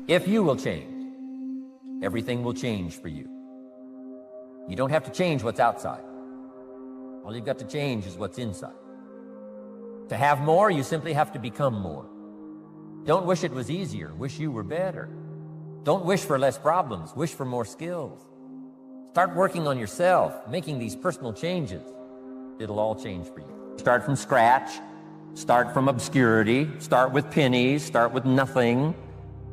If you will change, everything will change for you. You don't have to change what's outside. All you've got to change is what's inside. To have more, you simply have to become more. Don't wish it was easier. Wish you were better. Don't wish for less problems. Wish for more skills. Start working on yourself, making these personal changes. It'll all change for you. Start from scratch. Start from obscurity. Start with pennies. Start with nothing.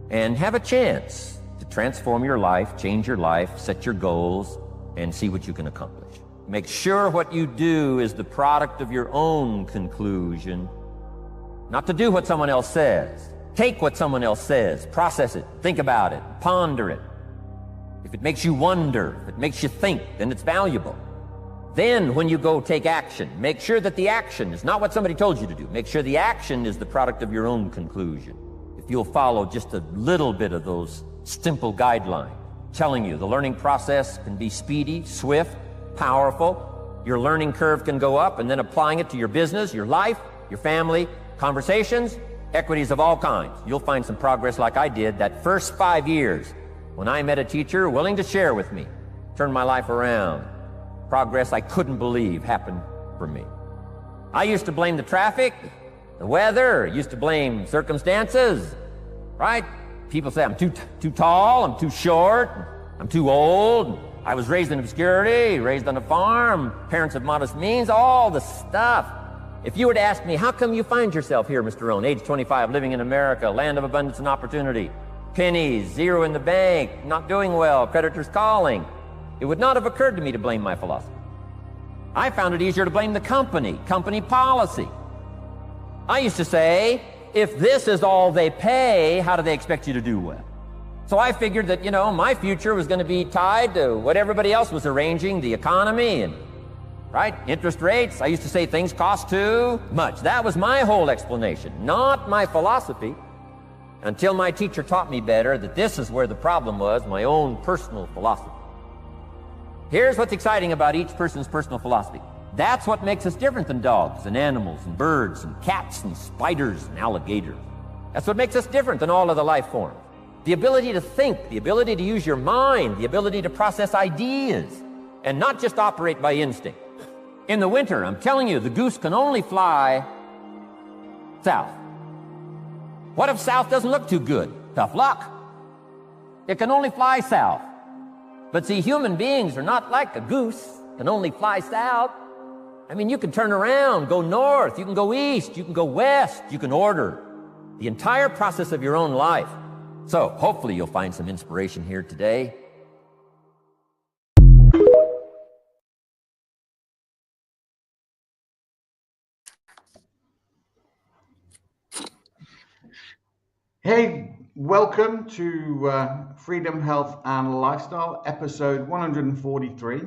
And have a chance to transform your life, change your life, set your goals, and see what you can accomplish. Make sure what you do is the product of your own conclusion, not to do what someone else says. Take what someone else says, process it, think about it, ponder it. If it makes you wonder, if it makes you think, then it's valuable. Then when you go take action, make sure that the action is not what somebody told you to do. Make sure the action is the product of your own conclusion. If you'll follow just a little bit of those simple guidelines, telling you the learning process can be speedy, swift, powerful. Your learning curve can go up, and then applying it to your business, your life, your family, conversations, equities of all kinds. You'll find some progress like I did that first 5 years when I met a teacher willing to share with me, turn my life around. Progress I couldn't believe happened for me. I used to blame the traffic, the weather, used to blame circumstances, right? People say I'm too tall, I'm too short, I'm too old. I was raised in obscurity, raised on a farm, parents of modest means, all the stuff. If you were to ask me, how come you find yourself here, Mr. Rohn, age 25, living in America, land of abundance and opportunity, pennies, zero in the bank, not doing well, creditors calling, it would not have occurred to me to blame my philosophy. I found it easier to blame the company policy. I used to say, if this is all they pay, how do they expect you to do well? So I figured that, my future was going to be tied to what everybody else was arranging, the economy and, right, interest rates. I used to say things cost too much. That was my whole explanation, not my philosophy, until my teacher taught me better that this is where the problem was, my own personal philosophy. Here's what's exciting about each person's personal philosophy. That's what makes us different than dogs and animals and birds and cats and spiders and alligators. That's what makes us different than all of the life forms. The ability to think, the ability to use your mind, the ability to process ideas, and not just operate by instinct. In the winter, I'm telling you, the goose can only fly south. What if south doesn't look too good? Tough luck. It can only fly south. But see, human beings are not like a goose, can only fly south. I mean, you can turn around, go north, you can go east, you can go west, you can order the entire process of your own life. So hopefully you'll find some inspiration here today. Hey, welcome to Freedom, Health and Lifestyle, episode 143.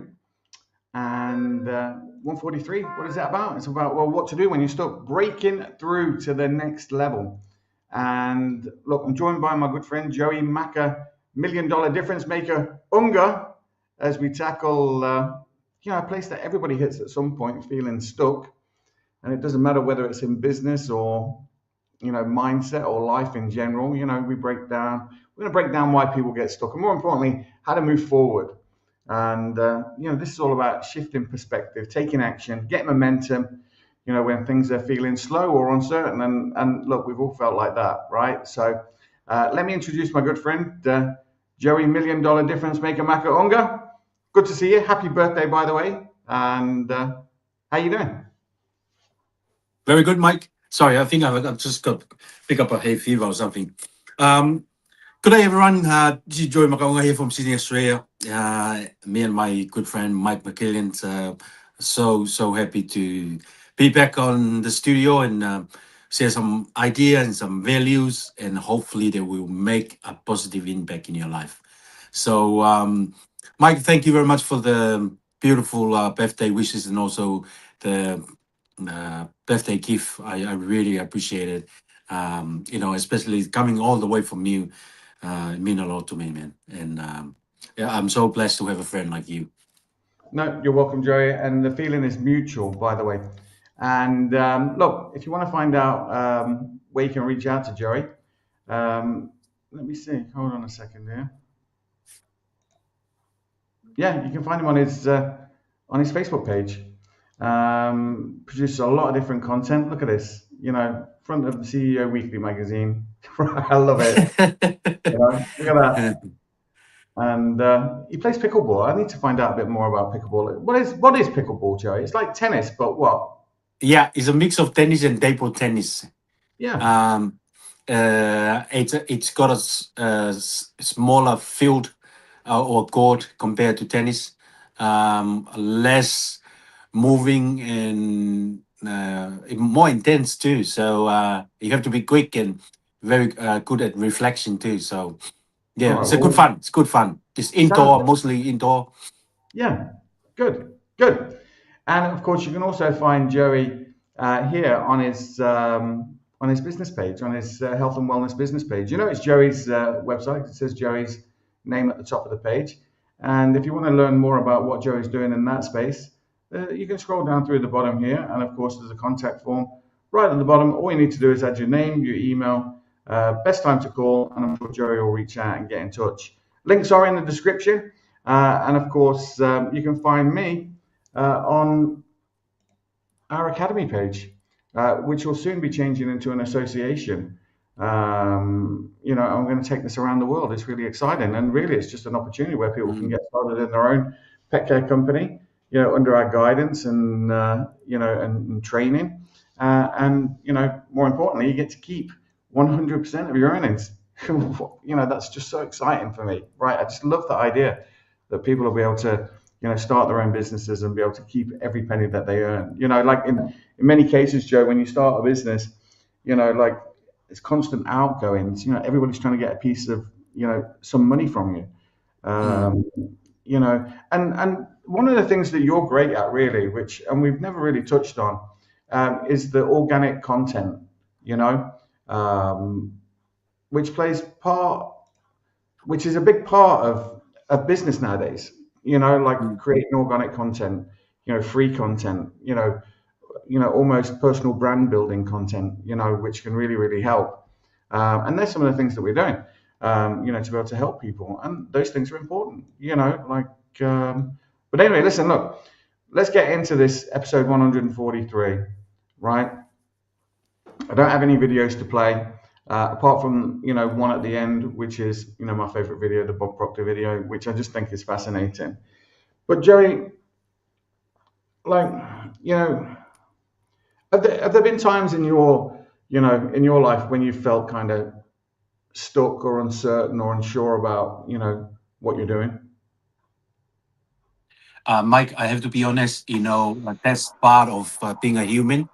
And 143, what is that about? It's about, what to do when you start breaking through to the next level. And look, I'm joined by my good friend, Joye Maka, $1 Million Difference Maker Unga, as we tackle, a place that everybody hits at some point, feeling stuck. And it doesn't matter whether it's in business or, mindset or life in general. We're going to break down why people get stuck, and more importantly, how to move forward. And, this is all about shifting perspective, taking action, getting momentum, when things are feeling slow or uncertain. And look, we've all felt like that, right? So let me introduce my good friend, Joye $1 Million Difference Maker Maka Unga. Good to see you. Happy birthday, by the way. And how you doing? Very good, Mike. Sorry, I think I've just got to pick up a hay fever or something. Good day, everyone. This is Joye Maka Unga here from Sydney, Australia. Me and my good friend Mike McKillian, so happy to be back on the studio and share some ideas and some values, and hopefully they will make a positive impact in your life. So, Mike, thank you very much for the beautiful birthday wishes and also the birthday gift. I really appreciate it. Especially coming all the way from you. It means a lot to me, man. And I'm so blessed to have a friend like you. No, you're welcome, Joey. And the feeling is mutual, by the way. And look, if you want to find out where you can reach out to Joey, let me see. Hold on a second here. Yeah, you can find him on his Facebook page. Produces a lot of different content. Look at this. You know, front of the CEO Weekly magazine. I love it. You know, look at that. And he plays pickleball. I need to find out a bit more about pickleball. What is pickleball, Joey? It's like tennis, but what? Yeah, it's a mix of tennis and table tennis. Yeah. It's got a smaller field or court compared to tennis, less moving and more intense too. So you have to be quick and very good at reflection too. So All yeah, right. it's a good Well, fun. It's good fun. It's sounds indoor, mostly indoor. Yeah, good, good. And of course, you can also find Joey here on his business page, on his health and wellness business page. You know, it's Joey's website. It says Joey's name at the top of the page. And if you want to learn more about what Joey's doing in that space, you can scroll down through the bottom here. And of course, there's a contact form right at the bottom. All you need to do is add your name, your email, best time to call, and I'm sure Joey will reach out and get in touch. Links are in the description. And of course, you can find me on our Academy page, which will soon be changing into an association. You know, I'm going to take this around the world. It's really exciting. And really, it's just an opportunity where people can get started in their own pet care company, you know, under our guidance and, you know, and training. And, you know, more importantly, you get to keep 100% of your earnings. You know, that's just so exciting for me, right? I just love the idea that people will be able to, you know, start their own businesses and be able to keep every penny that they earn. You know, like in many cases, Joe, when you start a business, you know, like it's constant outgoings. You know, everybody's trying to get a piece of, you know, some money from you. You know, and one of the things that you're great at, really, which and we've never really touched on, is the organic content. You know, which plays part, which is a big part of business nowadays. You know, like creating organic content, you know, free content, you know, almost personal brand building content, you know, which can really, really help. And there's some of the things that we're doing, you know, to be able to help people, and those things are important, you know, like. But anyway, listen, look, let's get into this episode 143, right? I don't have any videos to play. Apart from, you know, one at the end, which is, you know, my favorite video, the Bob Proctor video, which I just think is fascinating. But Joey, like, you know, have there been times in your, you know, in your life when you felt kind of stuck or uncertain or unsure about, you know, what you're doing? Mike, I have to be honest. You know, that's part of being a human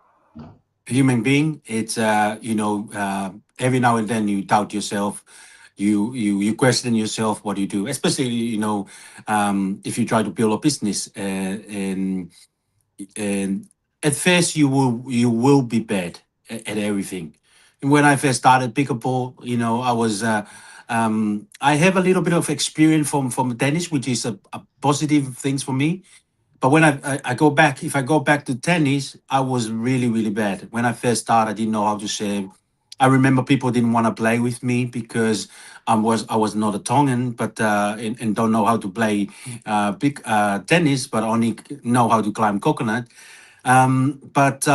being. It's you know, every now and then you doubt yourself. You question yourself what you do, especially, you know, if you try to build a business, and at first you will be bad at everything. When I first started pickleball, you know, I have a little bit of experience from tennis, which is a positive things for me. But when I go back, if I go back to tennis, I was really, really bad. When I first started, I didn't know how to serve. I remember people didn't want to play with me because I was not a Tongan, but and don't know how to play big tennis, but only know how to climb coconut. But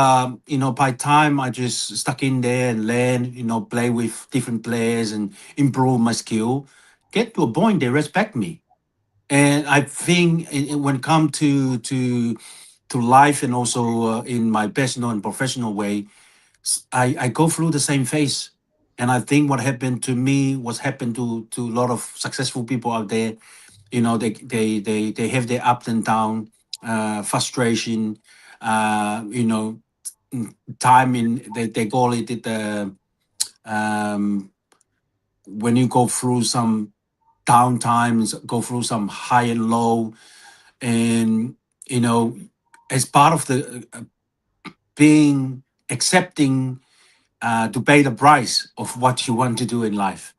you know, by time I just stuck in there and learn, you know, play with different players and improve my skill. Get to a point they respect me, and I think when it come to life and also in my personal and professional way, I go through the same phase. And I think what happened to me was happened to a lot of successful people out there. You know, they have their up and down, frustration, you know, time in they call it um, when you go through some down times, go through some high and low, and you know, as part of the being accepting to pay the price of what you want to do in life.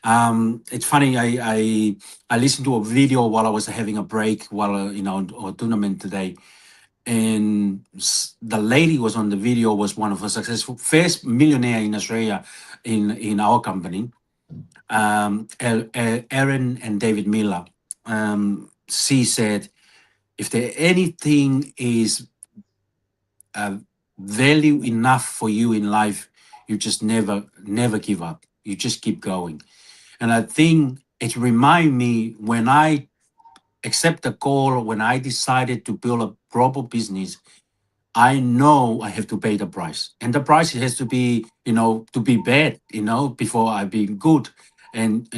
It's funny. I listened to a video while I was having a break while you know, or tournament today, and the lady was on the video was one of the successful first millionaire in Australia in our company. Aaron and David Miller. She said, if there anything is uh, value enough for you in life, you just never give up. You just keep going. And I think it remind me when I accept the call, when I decided to build a proper business, I know I have to pay the price. And the price has to be, to be bad, before I be good. And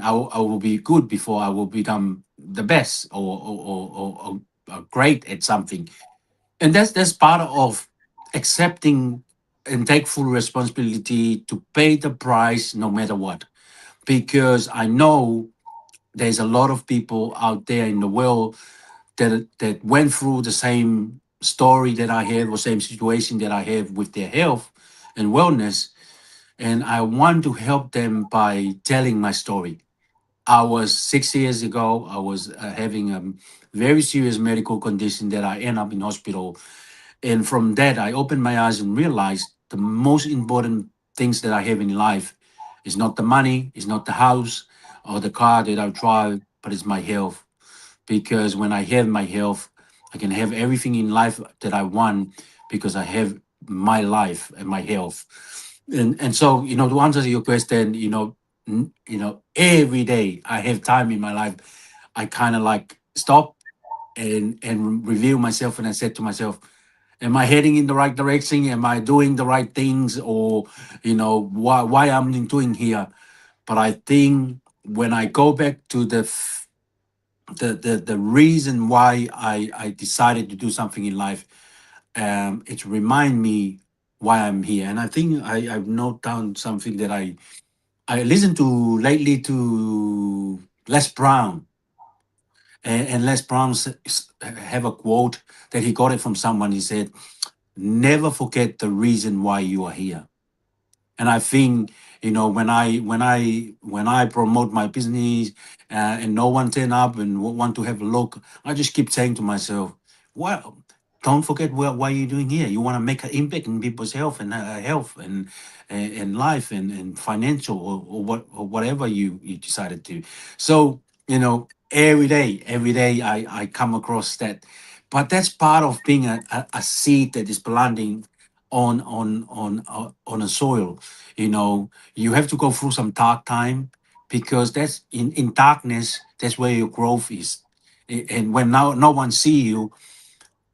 I will be good before I will become the best or great at something. And that's part of accepting and take full responsibility to pay the price no matter what. Because I know there's a lot of people out there in the world that went through the same story that I had, or same situation that I have with their health and wellness, and I want to help them by telling my story. I was 6 years ago. I was having a very serious medical condition that I end up in hospital, and from that I opened my eyes and realized the most important things that I have in life is not the money, is not the house or the car that I drive, but it's my health. Because when I have my health, I can have everything in life that I want because I have my life and my health. And so, to answer your question, every day I have time in my life, I kind of like stop and review myself, and I said to myself, am I heading in the right direction? Am I doing the right things? Or, why I'm doing here? But I think when I go back to the reason why I decided to do something in life, it remind me why I'm here. And I think I've note down something that I listened to lately to Les Brown. And Les Brown have a quote that he got it from someone. He said, never forget the reason why you are here. And I think, when I promote my business, and no one turn up and want to have a look, I just keep saying to myself, well, don't forget why you're doing here. You want to make an impact in people's health and life and financial, or whatever you decided to. So, every day I come across that. But that's part of being a seed that is planting on a soil. You have to go through some dark time, because that's in darkness, that's where your growth is. And when no one see you,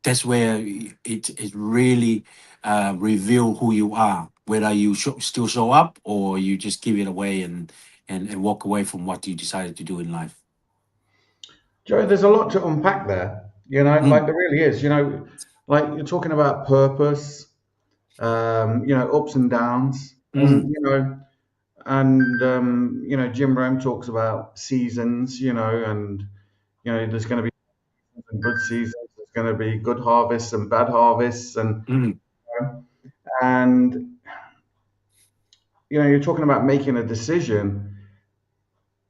that's where it really reveal who you are, whether you still show up or you just give it away and walk away from what you decided to do in life. Joe, there's a lot to unpack there. Mm, Like there really is. Like you're talking about purpose, ups and downs, mm, and Jim Rome talks about seasons, and there's going to be good seasons, there's going to be good harvests and bad harvests, mm, and you're talking about making a decision,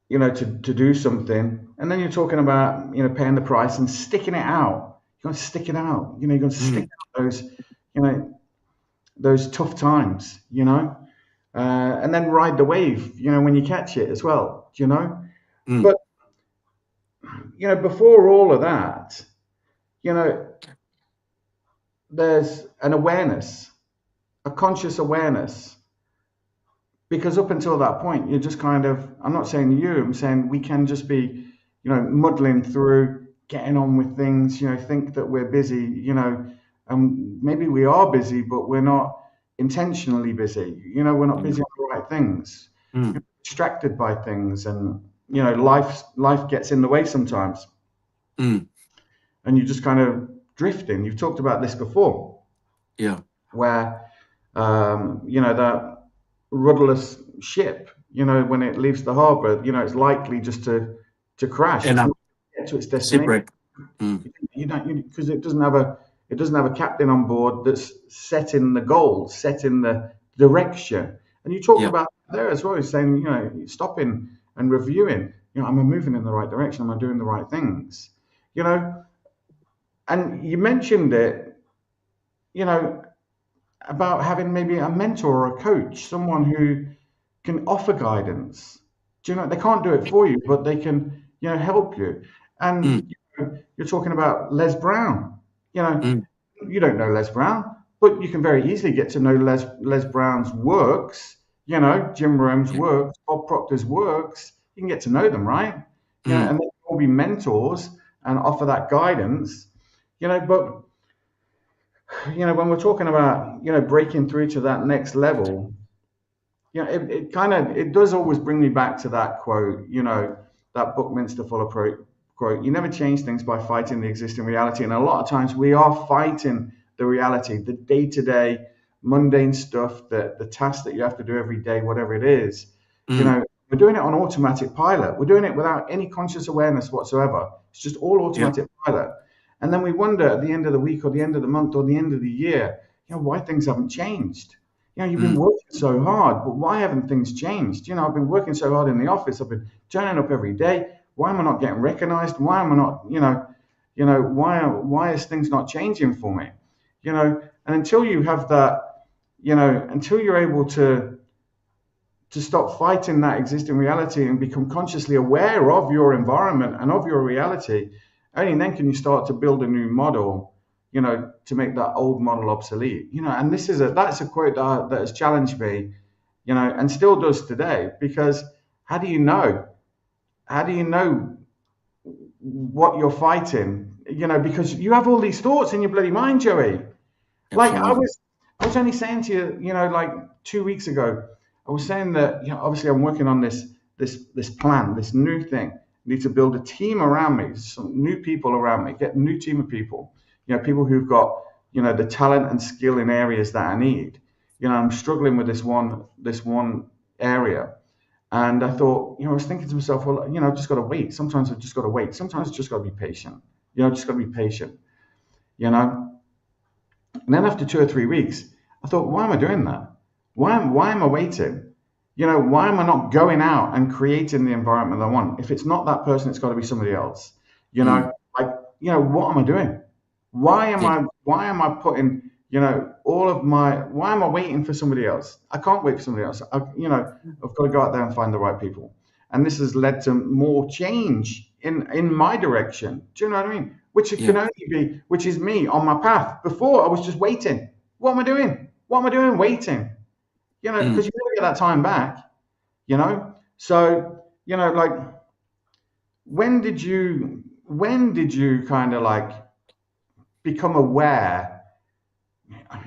to do something, and then you're talking about paying the price and sticking it out. You're going to stick it out. You're going to stick mm, out those tough times, and then ride the wave, when you catch it as well, mm, But before all of that, you know, there's an awareness, a conscious awareness, because up until that point, you're just kind of, I'm not saying you, I'm saying we can just be, muddling through, getting on with things, think that we're busy, and maybe we are busy, but we're not intentionally busy, we're not busy mm, on the right things, mm, distracted by things, and, life gets in the way sometimes, mm. and you're just kind of drifting. You've talked about this before, Yeah. where that rudderless ship, when it leaves the harbor, it's likely just to crash. And It's not going to get to its destination. shipwreck. Mm, You don't, because it doesn't have a captain on board that's setting the goals, setting the direction. And you talked yeah. about there as well, you're saying, stopping and reviewing, am I moving in the right direction? Am I doing the right things? You know, and you mentioned it, you know, about having maybe a mentor or a coach, someone who can offer guidance. Do you know, they can't do it for you, but they can, help you. And mm, you're talking about Les Brown. You know, mm, you don't know Les Brown, but you can very easily get to know Les Brown's works. Jim Rome's yeah, works, Bob Proctor's works. You can get to know them, right? mm, And they can all be mentors and offer that guidance. But when we're talking about breaking through to that next level, it does always bring me back to that quote, that Buckminster Fuller quote, you never change things by fighting the existing reality. And a lot of times we are fighting the reality, the day-to-day mundane stuff, the tasks that you have to do every day, whatever it is. mm, We're doing it on automatic pilot. We're doing it without any conscious awareness whatsoever. It's just all yeah, automatic pilot. And then we wonder at the end of the week or the end of the month or the end of the year, why things haven't changed. You've been mm, working so hard, but why haven't things changed? I've been working so hard in the office. I've been turning up every day. Why am I not getting recognized? Why am I not, why is things not changing for me? And until you have that, until you're able to stop fighting that existing reality and become consciously aware of your environment and of your reality, only then can you start to build a new model, to make that old model obsolete. And that's a quote that has challenged me, and still does today, because how do you know? How do you know what you're fighting? Because you have all these thoughts in your bloody mind, Joey. Like absolutely. I was only saying to you, like 2 weeks ago, I was saying that, obviously I'm working on this plan, this new thing. I need to build a team around me, some new people around me, get a new team of people, people who've got, the talent and skill in areas that I need. I'm struggling with this one area. And I thought, I was thinking to myself, well, I've just got to wait. Sometimes I've just got to wait. Sometimes I've just got to be patient. Just got to be patient, you know. And then after 2 or 3 weeks, I thought, why am I doing that? Why am I waiting? Why am I not going out and creating the environment I want? If it's not that person, it's got to be somebody else. Mm, Like, what am I doing? yeah, Why am I putting, why am I waiting for somebody else? I can't wait for somebody else. I've got to go out there and find the right people. And this has led to more change in my direction. Do you know what I mean? Which it can yeah, only be, which is me on my path. Before I was just waiting. What am I doing? What am I doing? Waiting. Because mm, you never get that time back. So, like, when did you kind of like become aware?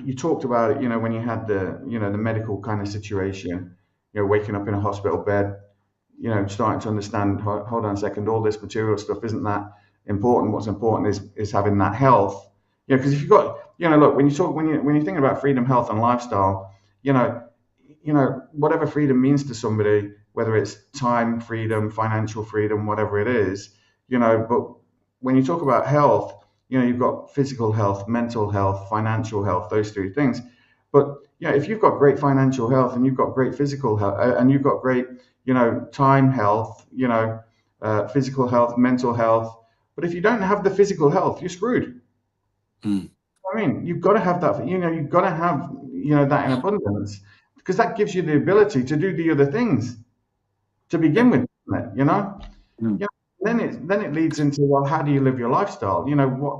You talked about it, when you had the medical kind of situation, waking up in a hospital bed, starting to understand, hold on a second, all this material stuff isn't that important. What's important is having that health. Because if you've got, look, when you're thinking about freedom, health, and lifestyle, whatever freedom means to somebody, whether it's time freedom, financial freedom, whatever it is, but when you talk about health, you've got physical health, mental health, financial health, those three things. But if you've got great financial health and you've got great physical health and you've got great, time health, physical health, mental health, but if you don't have the physical health, you're screwed. mm, I mean, you've got to have that. You've got to have that in abundance, because that gives you the ability to do the other things to yeah, begin with, doesn't it? mm, Yeah. Then it leads into, well, how do you live your lifestyle?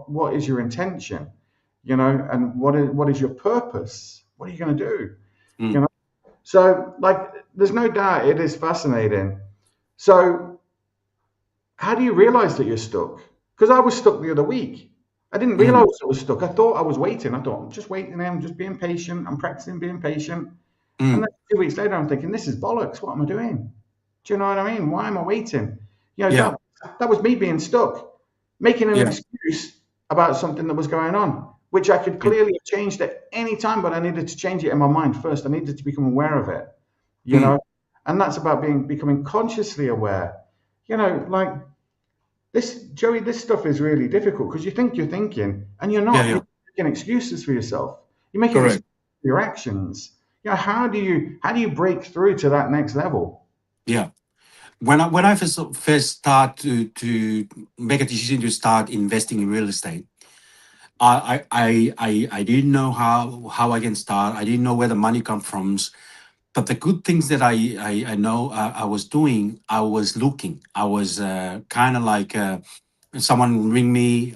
What is your intention? And what is your purpose? What are you going to do? You mm, know. So, like, there's no doubt it is fascinating. So, how do you realize that you're stuck? Because I was stuck the other week. I didn't mm, realize I was stuck. I thought I was waiting. I thought, I'm just waiting. I'm just being patient. I'm practicing being patient. And then mm, 2 weeks later, I'm thinking, this is bollocks. What am I doing? Do you know what I mean? Why am I waiting? yeah, That was me being stuck, making an yeah, excuse about something that was going on, which I could yeah, clearly have changed at any time, but I needed to change it in my mind first. I needed to become aware of it, you mm, know, and that's about becoming consciously aware. Like Joey, this stuff is really difficult because you think you're thinking and you're yeah, not. yeah, You're making excuses for yourself. You're making correct. excuses for your actions. How do you break through to that next level? Yeah. When I first start to make a decision to start investing in real estate, I didn't know how I can start. I didn't know where the money comes from. but the good things that I know I was doing, I was looking. I was kind of like someone ring me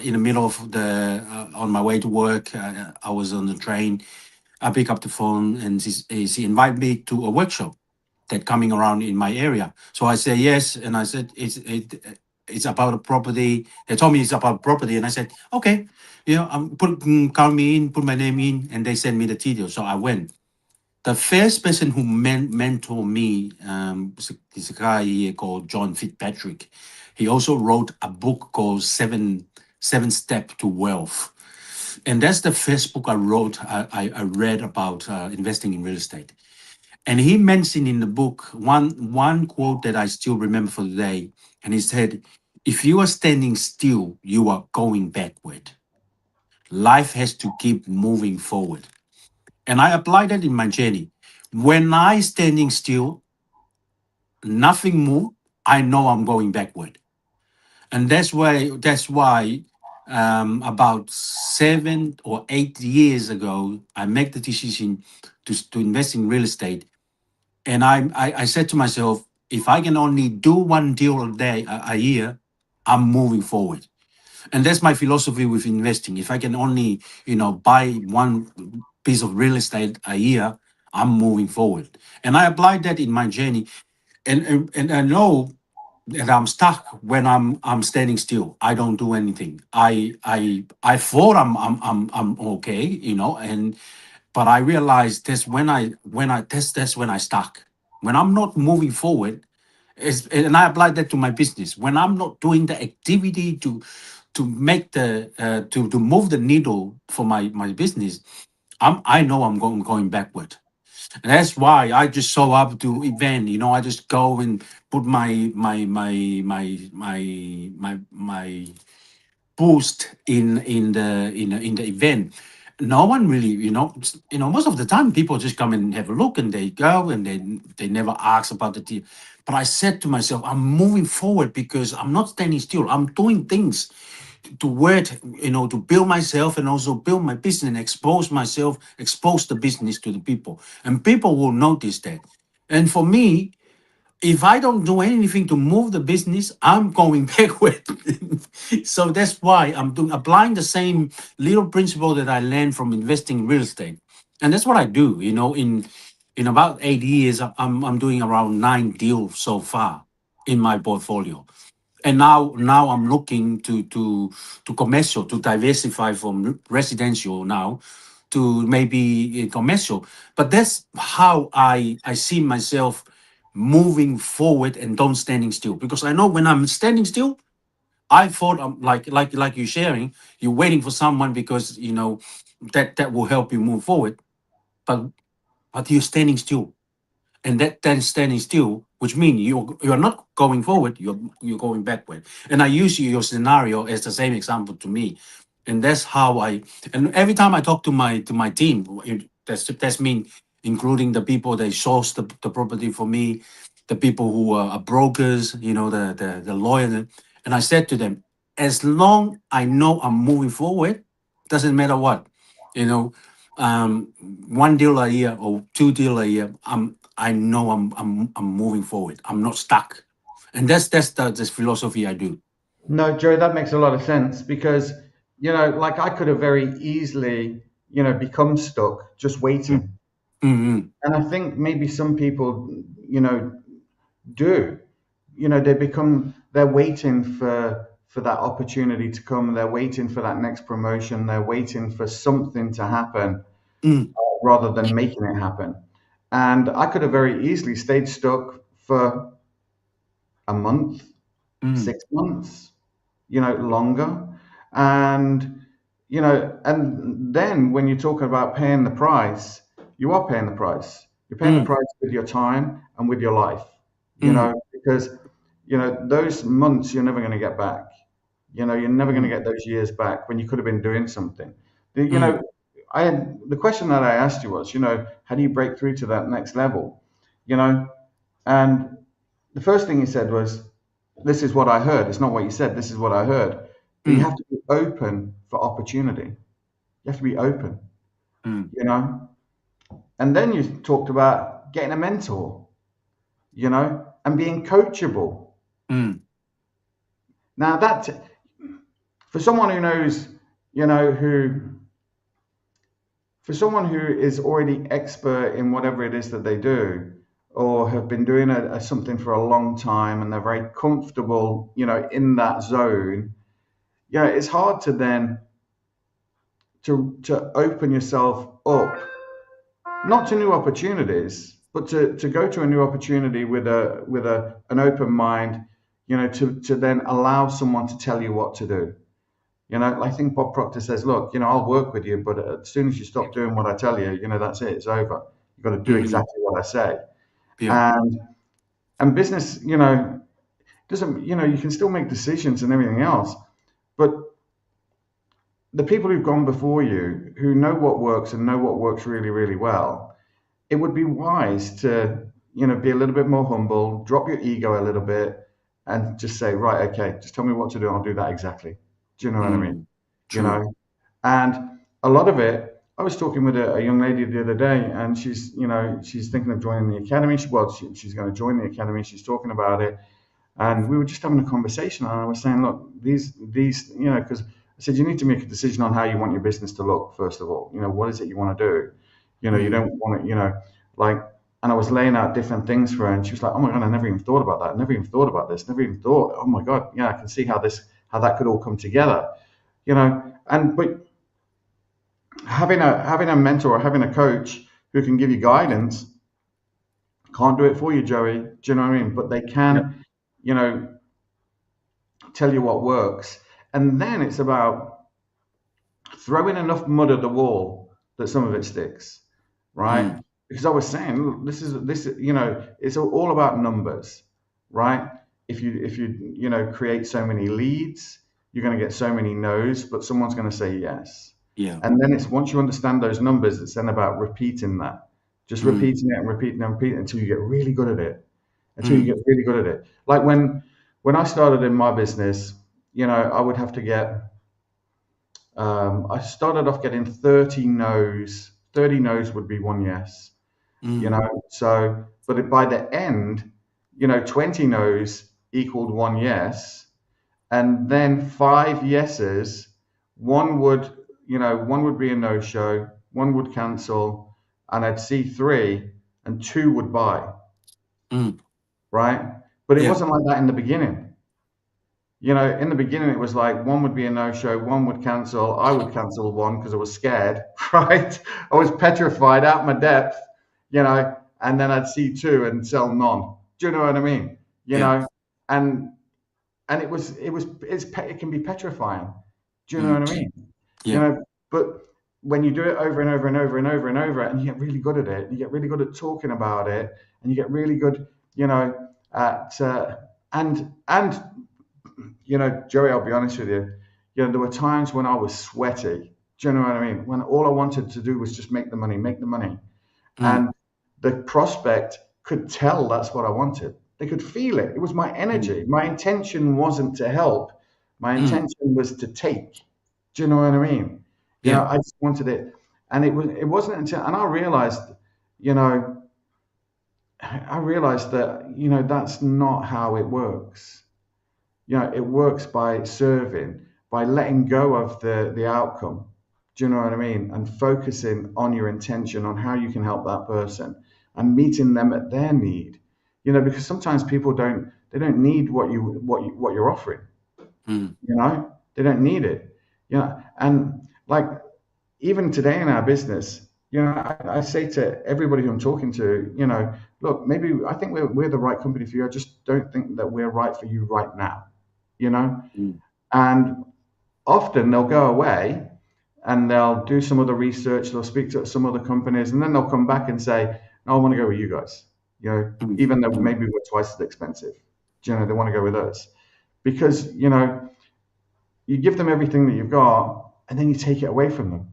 in the middle of the on my way to work. I was on the train. I pick up the phone and she invite me to a workshop that coming around in my area. So I say yes, and I said it's about a property. They told me it's about property, and I said okay, call me in, put my name in, and they send me the details. So I went. The first person who mentored me is a guy called John Fitzpatrick. He also wrote a book called Seven Step to Wealth, and that's the first book I wrote. I read about investing in real estate, and he mentioned in the book one quote that I still remember for today, and he said, "If you are standing still, you are going backward. Life has to keep moving forward." And I applied that in my journey. When I standing still, nothing move, I know I'm going backward. And that's why about 7 or 8 years ago, I made the decision to invest in real estate. And I said to myself, if I can only do one deal a day, a year, I'm moving forward. And that's my philosophy with investing. If I can only, buy one piece of real estate a year, I'm moving forward. And I applied that in my journey. And I know that I'm stuck when I'm standing still. I don't do anything. I thought I'm okay, and but I realized that's when I stuck. When I'm not moving forward, and I applied that to my business. When I'm not doing the activity to make to move the needle for my business, I know I'm going backward. And that's why I just show up to event. I just go and put my boost in the event. No one really, most of the time people just come and have a look and they go and they never ask about the team. But I said to myself, I'm moving forward because I'm not standing still. I'm doing things to work, to build myself and also build my business and expose myself, expose the business to the people. And people will notice that. And for me, if I don't do anything to move the business, I'm going backward. So that's why I'm applying the same little principle that I learned from investing in real estate. And that's what I do. In about 8 years, I'm doing around 9 deals so far in my portfolio. And now I'm looking to commercial, to diversify from residential now to maybe commercial. But that's how I see myself moving forward and don't standing still. Because I know when I'm standing still, I thought I'm like you sharing, you're waiting for someone because that will help you move forward. But you're standing still, and that then standing still, which means you're not going forward, you're going backward. And I use your scenario as the same example to me, and that's how and every time I talk to my team, that's mean including the people that source the property for me, the people who are brokers, the lawyer, and I said to them, as long I know I'm moving forward, doesn't matter what, you know one deal a year or two deal a year, I know I'm moving forward. I'm not stuck, and that's the philosophy I do. No, Joe, that makes a lot of sense because, like I could have very easily, become stuck just Mm, waiting. mm, And I think maybe some people, do. They're waiting for that opportunity to come. They're waiting for that next promotion. They're waiting for something to happen mm, rather than making it happen. And I could have very easily stayed stuck for a month, mm, 6 months, longer. And, and then when you're talking about paying the price, you are paying the price. You're paying the mm, price with your time and with your life, mm, because, those months you're never going to get back. You're never going to mm, get those years back when you could have been doing something. The, you mm, know, the question that I asked you was, how do you break through to that next level? You know, and the first thing you said was, this is what I heard. It's not what you said. This is what I heard. But you mm, have to be open for opportunity. You have to be open, mm, you know. And then you talked about getting a mentor, and being coachable. Now that, for someone who knows, for someone who is already expert in whatever it is that they do, or have been doing something for a long time, and they're very comfortable, in that zone, it's hard to then to open yourself up, not to new opportunities, but to go to a new opportunity with an open mind, to then allow someone to tell you what to do. I think Bob Proctor says, look, I'll work with you, but as soon as you stop doing what I tell you, that's it, it's over. You've got to do exactly what I say. Yeah. And business, doesn't, you can still make decisions and everything else, but the people who've gone before you, who know what works and know what works really, really well, it would be wise to, be a little bit more humble, drop your ego a little bit, and just say, right, okay, just tell me what to do, I'll do that exactly. Do you know what I mean? True. And a lot of it, I was talking with a young lady the other day, and she's thinking of joining the academy. She's going to join the academy. She's talking about it, and we were just having a conversation. And I was saying, look, these, because I said, you need to make a decision on how you want your business to look. First of all, what is it you want to do? You don't want it, like. And I was laying out different things for her, and she was like, "Oh my God, I never even thought about that. I never even thought about this. Never even thought. Oh my God, yeah, I can see how that could all come together." But having a mentor or having a coach who can give you guidance can't do it for you, Joey. Do you know what I mean? But they can, tell you what works. And then it's about throwing enough mud at the wall that some of it sticks, right? Because I was saying, look, this is it's all about numbers, right? If you create so many leads, you're going to get so many no's, but someone's going to say yes. Yeah. And then it's, once you understand those numbers, it's then about repeating that, just repeating it and repeating and repeating until you get really good at it. Like when I started in my business, I would have to get. I started off getting 30 no's. 30 no's would be one yes. So, but by the end, 20 no's equaled one yes, and then 5 yeses, one would be a no-show, one would cancel, and I'd see 3 and 2 would buy. Right? But it wasn't like that in the beginning. In the beginning, it was like 1 would be a no-show, 1 would cancel. I would cancel 1 because I was scared, right? I was petrified out my depth, and then I'd see 2 and sell none. Do you know what I mean? And it can be petrifying. Do you know what I mean? But when you do it over and over and over and over and over, and you get really good at it, you get really good at talking about it, and you get really good, at Joey, I'll be honest with you, there were times when I was sweaty. Do you know what I mean? When all I wanted to do was just make the money. And the prospect could tell that's what I wanted. They could feel it. It was my energy. My intention wasn't to help. My intention was to take. Do you know what I mean? I just wanted it. And it wasn't until, and I realized that, that's not how it works. It works by serving, by letting go of the outcome. Do you know what I mean? And focusing on your intention, on how you can help that person, and meeting them at their need. Because sometimes people don't need what you're offering. They don't need it. And like even today in our business, I say to everybody who I'm talking to, look, maybe I think we're the right company for you. I just don't think that we're right for you right now. And often they'll go away and they'll do some other research, they'll speak to some other companies, and then they'll come back and say, no, I want to go with you guys, even though maybe we're twice as expensive. They want to go with us because, you give them everything that you've got and then you take it away from them.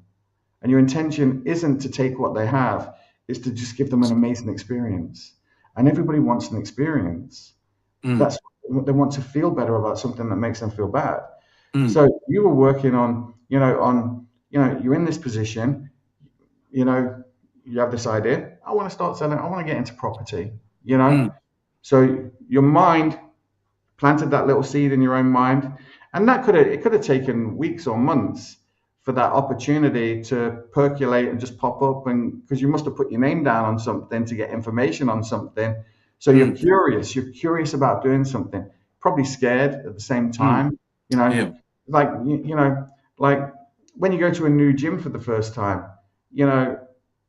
And your intention isn't to take what they have, it's to just give them an amazing experience. And everybody wants an experience. That's what they want, to feel better about something that makes them feel bad. So you were working on, you're in this position, you have this idea, I want to start selling. I want to get into property. You know, Mm. so your mind planted that little seed in your own mind, and that could have taken weeks or months for that opportunity to percolate and just pop up, and because you must have put your name down on something to get information on something, so Mm. you're curious about doing something, probably scared at the same Mm. time, you know, Yeah. like like when you go to a new gym for the first time, you know,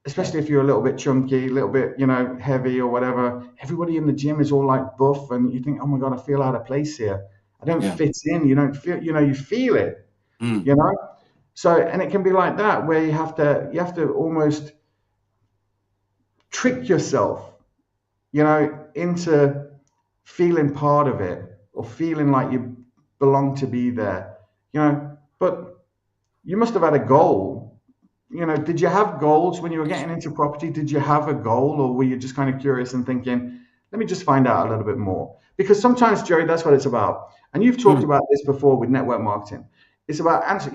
especially if you're a little bit chunky, a little bit, heavy or whatever. Everybody in the gym is all like buff, and you think, oh my God, I feel out of place here. I don't Yeah. fit in. You don't feel, you feel it, Mm. you know? So, and it can be like that where you have to almost trick yourself, into feeling part of it or feeling like you belong to be there, but you must have had a goal. Did you have goals when you were getting into property? Did you have a goal, or were you just kind of curious and thinking, let me just find out a little bit more? Because sometimes, Joey, that's what it's about. And you've talked Mm. about this before with network marketing. It's about answer.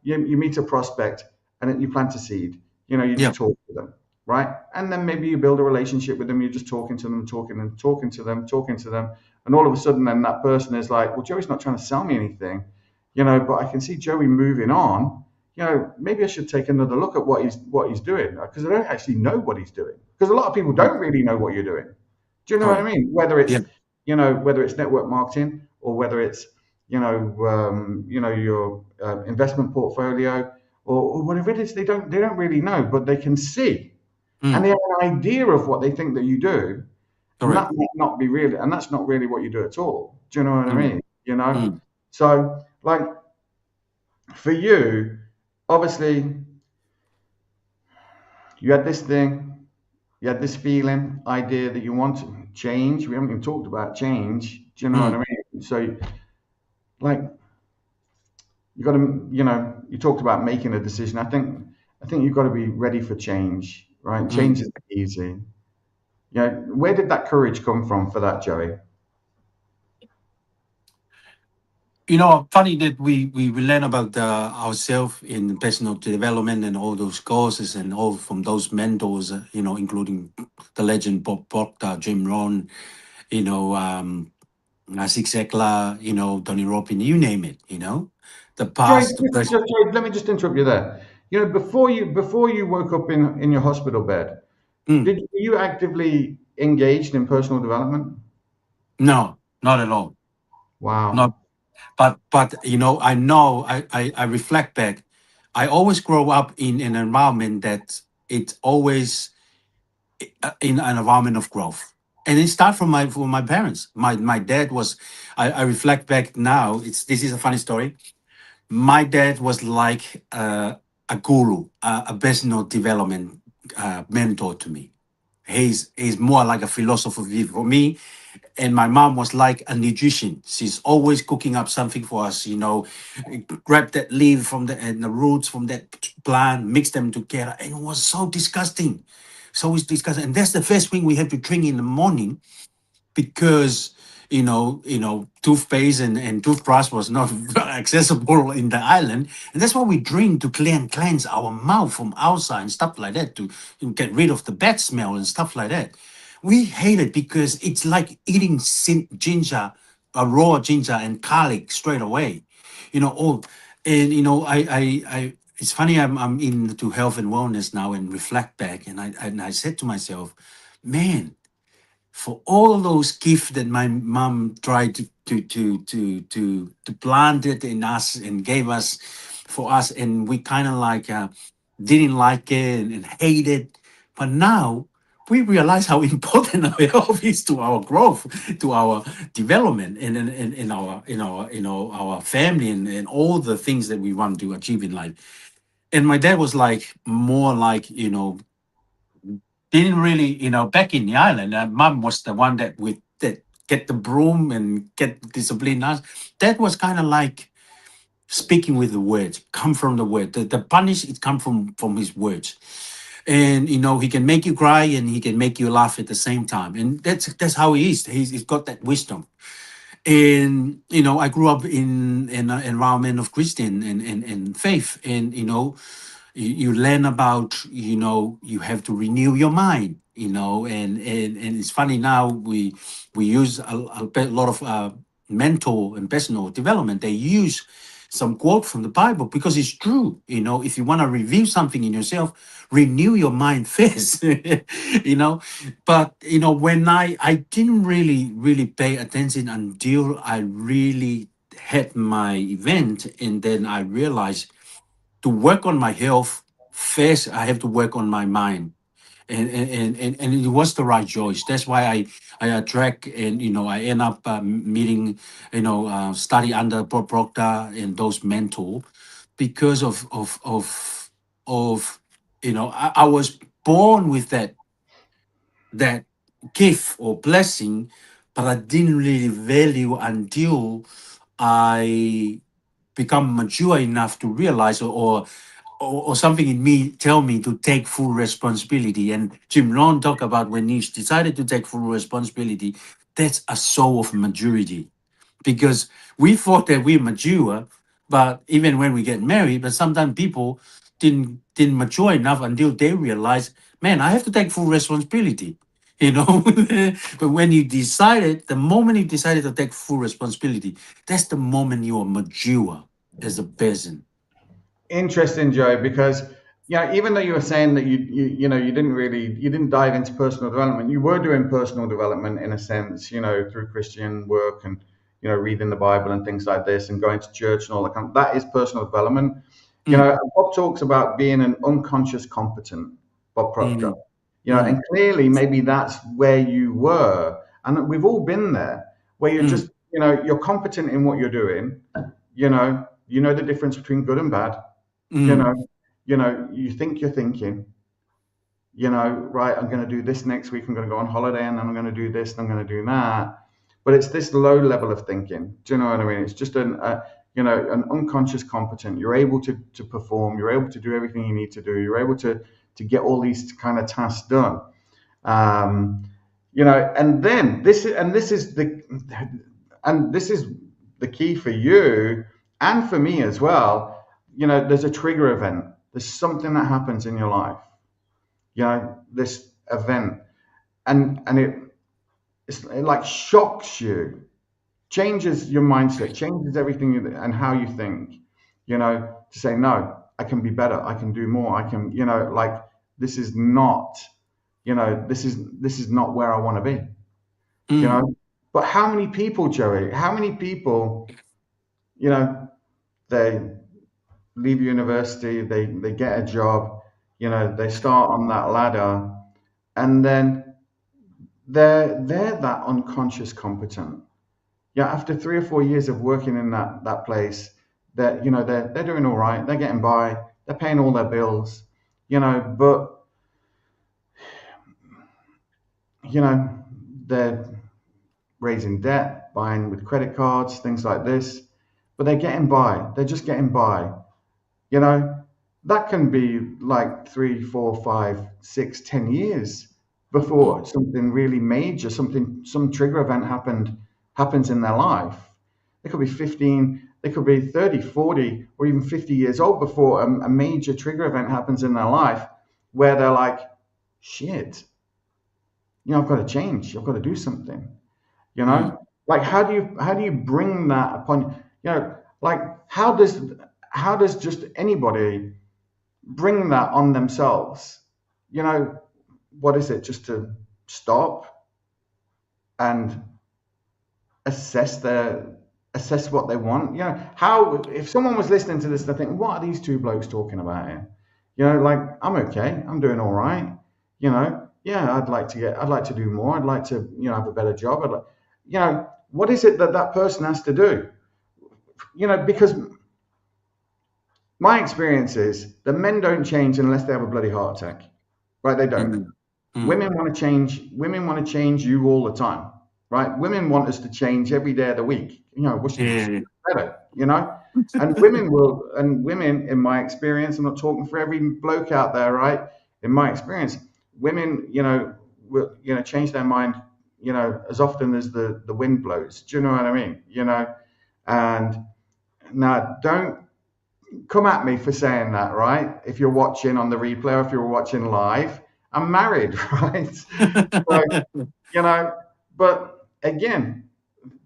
You meet a prospect and then you plant a seed. You Yeah. just talk to them, right? And then maybe you build a relationship with them. You're just talking to them, talking and talking to them, talking to them, and all of a sudden, then that person is like, well, Joey's not trying to sell me anything, but I can see Joey moving on. Maybe I should take another look at what he's doing, because I don't actually know what he's doing. Because a lot of people Mm. don't really know what you're doing. Do you know what I Correct. mean? Yeah. Whether it's network marketing, or whether it's your investment portfolio, or whatever it is, they don't really know, but they can see, and Mm. they have an idea of what they think that you do, and Correct. that might not be really, and that's not really what you do at all. Do you know what I Mm. mean? Mm. So, like, for you, obviously, you had this thing, you had this feeling, idea that you want to change. We haven't even talked about change. Do you know what I Mm. mean? So, like, you got to, you talked about making a decision. I think you've got to be ready for change, right? Mm. Change is easy. Where did that courage come from for that, Joey? Funny that we learn about ourselves in personal development and all those courses and all from those mentors, including the legend Bob Proctor, Jim Rohn, Zig Ziglar, Tony Robbins, you name it, the Joey, past, the present. Joey, let me just interrupt you there. Before you woke up in your hospital bed, Mm. were you actively engaged in personal development? No, not at all. Not, Wow. but I know, I reflect back. I always grow up in an environment that it's always in an environment of growth. And it started from my parents. My dad was, I reflect back now, this is a funny story. My dad was like a guru, a personal development mentor to me. He's more like a philosopher for me, and my mom was like a nutrition. She's always cooking up something for us. Grab that leaf from and the roots from that plant, mix them together, and it was so disgusting. So it's disgusting, and that's the first thing we have to drink in the morning because toothpaste and toothbrush was not accessible in the island, and that's why we drink to cleanse our mouth from outside and stuff like that to get rid of the bad smell and stuff like that. We hate it because it's like eating ginger, a raw ginger and garlic straight away. Oh, and I it's funny, I'm into health and wellness now and reflect back, and I said to myself, man, for all those gifts that my mom tried to plant it in us and gave us for us, and we kind of like didn't like it and hate it, but now we realize how important our health is to our growth, to our development, and in our our family and all the things that we want to achieve in life. And my dad was like more like didn't really, back in the island, mom was the one that get the broom and get discipline us. That was kind of like speaking with the words, come from the word. The punish, it come from his words. And he can make you cry and he can make you laugh at the same time. And that's how he is. He's got that wisdom. And I grew up in an environment of Christian and faith. And you learn about, you have to renew your mind, and it's funny now we use a lot of mental and personal development. They use some quote from the Bible because it's true. If you want to review something in yourself, renew your mind first. But when I didn't really pay attention until I really had my event, and then I realized to work on my health first, I have to work on my mind. And it was the right choice. That's why I attract, and I end up meeting, study under Bob Proctor and those mentor, because of I was born with that gift or blessing, but I didn't really value until I become mature enough to realize, or something in me tell me to take full responsibility. And Jim Rohn talk about when he decided to take full responsibility, that's a soul of maturity. Because we thought that we're mature, but even when we get married, but sometimes people didn't mature enough until they realize, man, I have to take full responsibility. You know, but when you decided, the moment you decided to take full responsibility, that's the moment you are mature as a person. Interesting, Joe, because even though you were saying that you didn't dive into personal development, you were doing personal development in a sense, through Christian work and reading the Bible and things like this and going to church and all that that is personal development. Mm, Bob talks about being an unconscious competent, Bob Proctor. mm, And mm, clearly maybe that's where you were, and we've all been there, where you're mm, just you're competent in what you're doing. You know the difference between good and bad. you mm, know you think you're thinking, right, I'm going to do this next week, I'm going to go on holiday, and then I'm going to do this and I'm going to do that. But it's this low level of thinking. Do you know what I mean? It's just an unconscious competent. You're able to perform, you're able to do everything you need to do, you're able to get all these kind of tasks done. And then this is the key for you and for me as well. There's a trigger event. There's something that happens in your life. This event, and it like shocks you, changes your mindset, changes everything and how you think. To say no, I can be better, I can do more, I can. Like this is not. This is not where I want to be. You mm, know, but how many people, Joey? How many people? You know, they leave university, they get a job, they start on that ladder, and then they're that unconscious competent. Yeah, after 3 or 4 years of working in that place, they're doing all right, they're getting by, they're paying all their bills, but you know they're raising debt, buying with credit cards, things like this, but they're getting by, they're just getting by. You know, that can be like 3, 4, 5, 6, 10 years before something really major, some trigger event happens in their life. They could be 15, they could be 30, 40, or even 50 years old before a major trigger event happens in their life where they're like, shit, I've got to change, I've got to do something. You mm, know, like how do you bring that upon, like how does just anybody bring that on themselves? You know, what is it? Just to stop and assess assess what they want. How if someone was listening to this, they think, what are these two blokes talking about here? Like I'm okay, I'm doing all right. Yeah, I'd like to do more. I'd like to, have a better job. What is it that person has to do? Because my experience is that men don't change unless they have a bloody heart attack, right? They don't. mm, mm. Women want to change. Women want to change you all the time, right? Women want us to change every day of the week. Wish you Yeah. better, And women will, and women, in my experience, I'm not talking for every bloke out there, right? In my experience, women, will, change their mind, as often as the wind blows. Do you know what I mean? And now, don't come at me for saying that, right? If you're watching on the replay or if you're watching live, I'm married, right? So, you know, but again,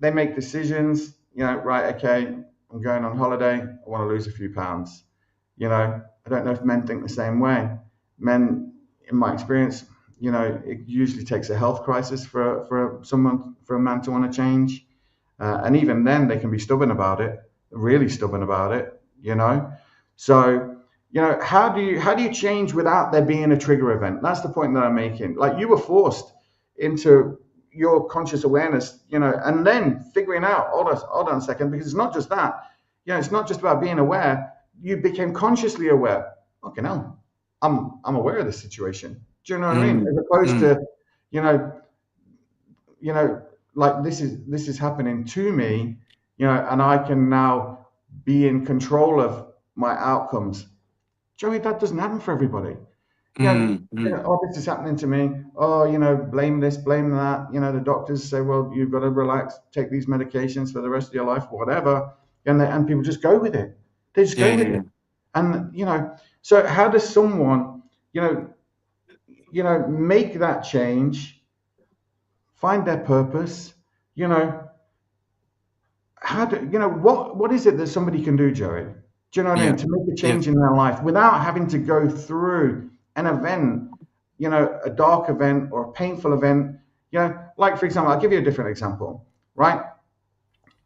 they make decisions, right, okay, I'm going on holiday, I want to lose a few pounds. I don't know if men think the same way. Men, in my experience, it usually takes a health crisis for a man to want to change. And even then, they can be stubborn about it, really stubborn about it. So, how do you change without there being a trigger event? That's the point that I'm making. Like you were forced into your conscious awareness, and then figuring out, hold on a second, because it's not just that. It's not just about being aware. You became consciously aware. Okay, now I'm aware of this situation. Do you know what I mean? Mm, As opposed mm, to, you know, you know, like this is happening to me, and I can now be in control of my outcomes. Joey, that doesn't happen for everybody. mm, mm. Oh, this is happening to me. Oh, blame this, blame that. The doctors say, well, you've got to relax, take these medications for the rest of your life, whatever. And people just go with it. They just go Yeah, with yeah, it. And, so how does someone, make that change, find their purpose, you know, what is it that somebody can do, Joey? Do you know what I yeah, mean? To make a yeah. change in their life without having to go through an event, a dark event or a painful event. Like for example, I'll give you a different example, right?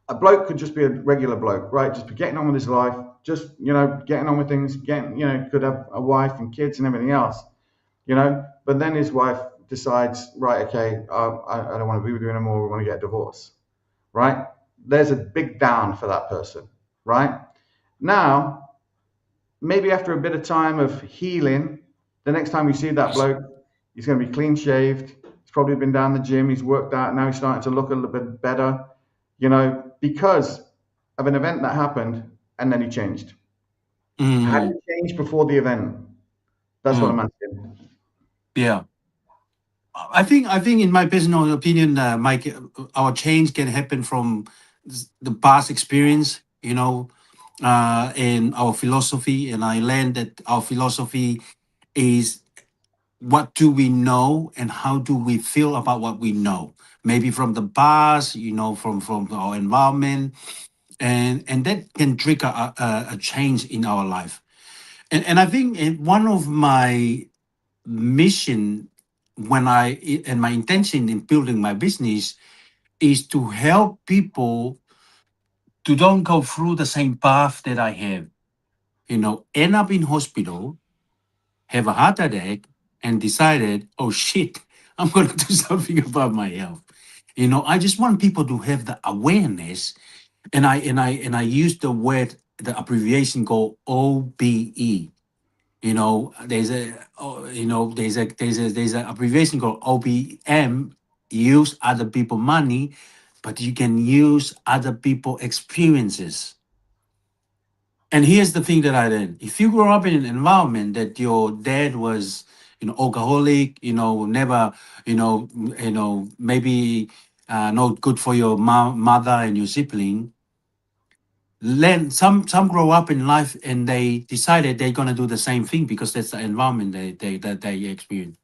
A bloke could just be a regular bloke, right? Just be getting on with his life, just getting on with things, could have a wife and kids and everything else, But then his wife decides, right, okay, I don't want to be with you anymore. We want to get a divorce, right? There's a big down for that person, right? Now, maybe after a bit of time of healing, the next time you see that bloke, he's going to be clean shaved. He's probably been down the gym. He's worked out. Now he's starting to look a little bit better, because of an event that happened and then he changed. How do Mm, you change before the event? That's what I'm mm. asking. Yeah. I think, in my personal opinion, Mike, our change can happen from the past experience, and our philosophy. And I learned that our philosophy is what do we know and how do we feel about what we know. Maybe from the past, from our environment, and that can trigger a change in our life. And I think one of my mission and my intention in building my business is to help people to don't go through the same path that I have. End up in hospital, have a heart attack, and decided, oh shit, I'm gonna do something about my health. I just want people to have the awareness, and I use the word, the abbreviation called OBE. There's a abbreviation called OBM. Use other people money, but you can use other people experiences. And here's the thing that I learned: if you grow up in an environment that your dad was, alcoholic, never, maybe not good for your mother and your sibling. Learn some grow up in life and they decided they're gonna do the same thing because that's the environment that they experience.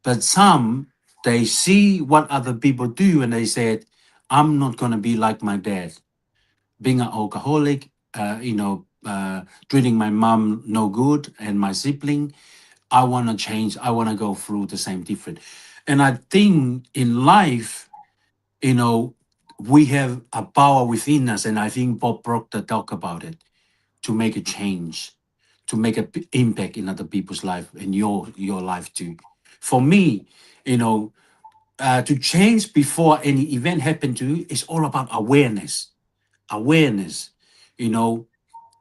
But some, they see what other people do and they said, I'm not gonna be like my dad, being an alcoholic, treating my mom no good and my sibling. I wanna change. I wanna go through the same different. And I think in life, you know, we have a power within us, and I think Bob Proctor talked about it, to make a change, to make an impact in other people's life and your life too. For me, you know, to change before any event happened to you is all about awareness. Awareness, you know,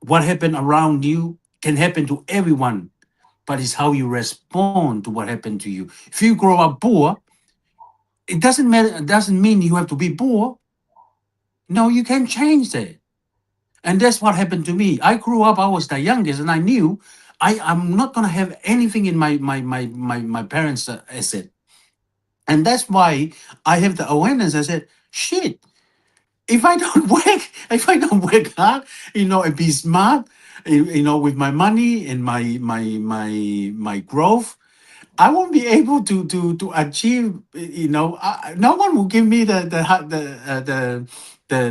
what happened around you can happen to everyone, but it's how you respond to what happened to you. If you grow up poor, it doesn't matter. It doesn't mean you have to be poor. No, you can change that. And that's what happened to me. I grew up, I was the youngest, and I knew I'm not gonna have anything in my parents' asset. And that's why I have the awareness. I said, shit, if I don't work, if I don't work hard, and be smart, with my money and my growth, I won't be able to achieve. No one will give me the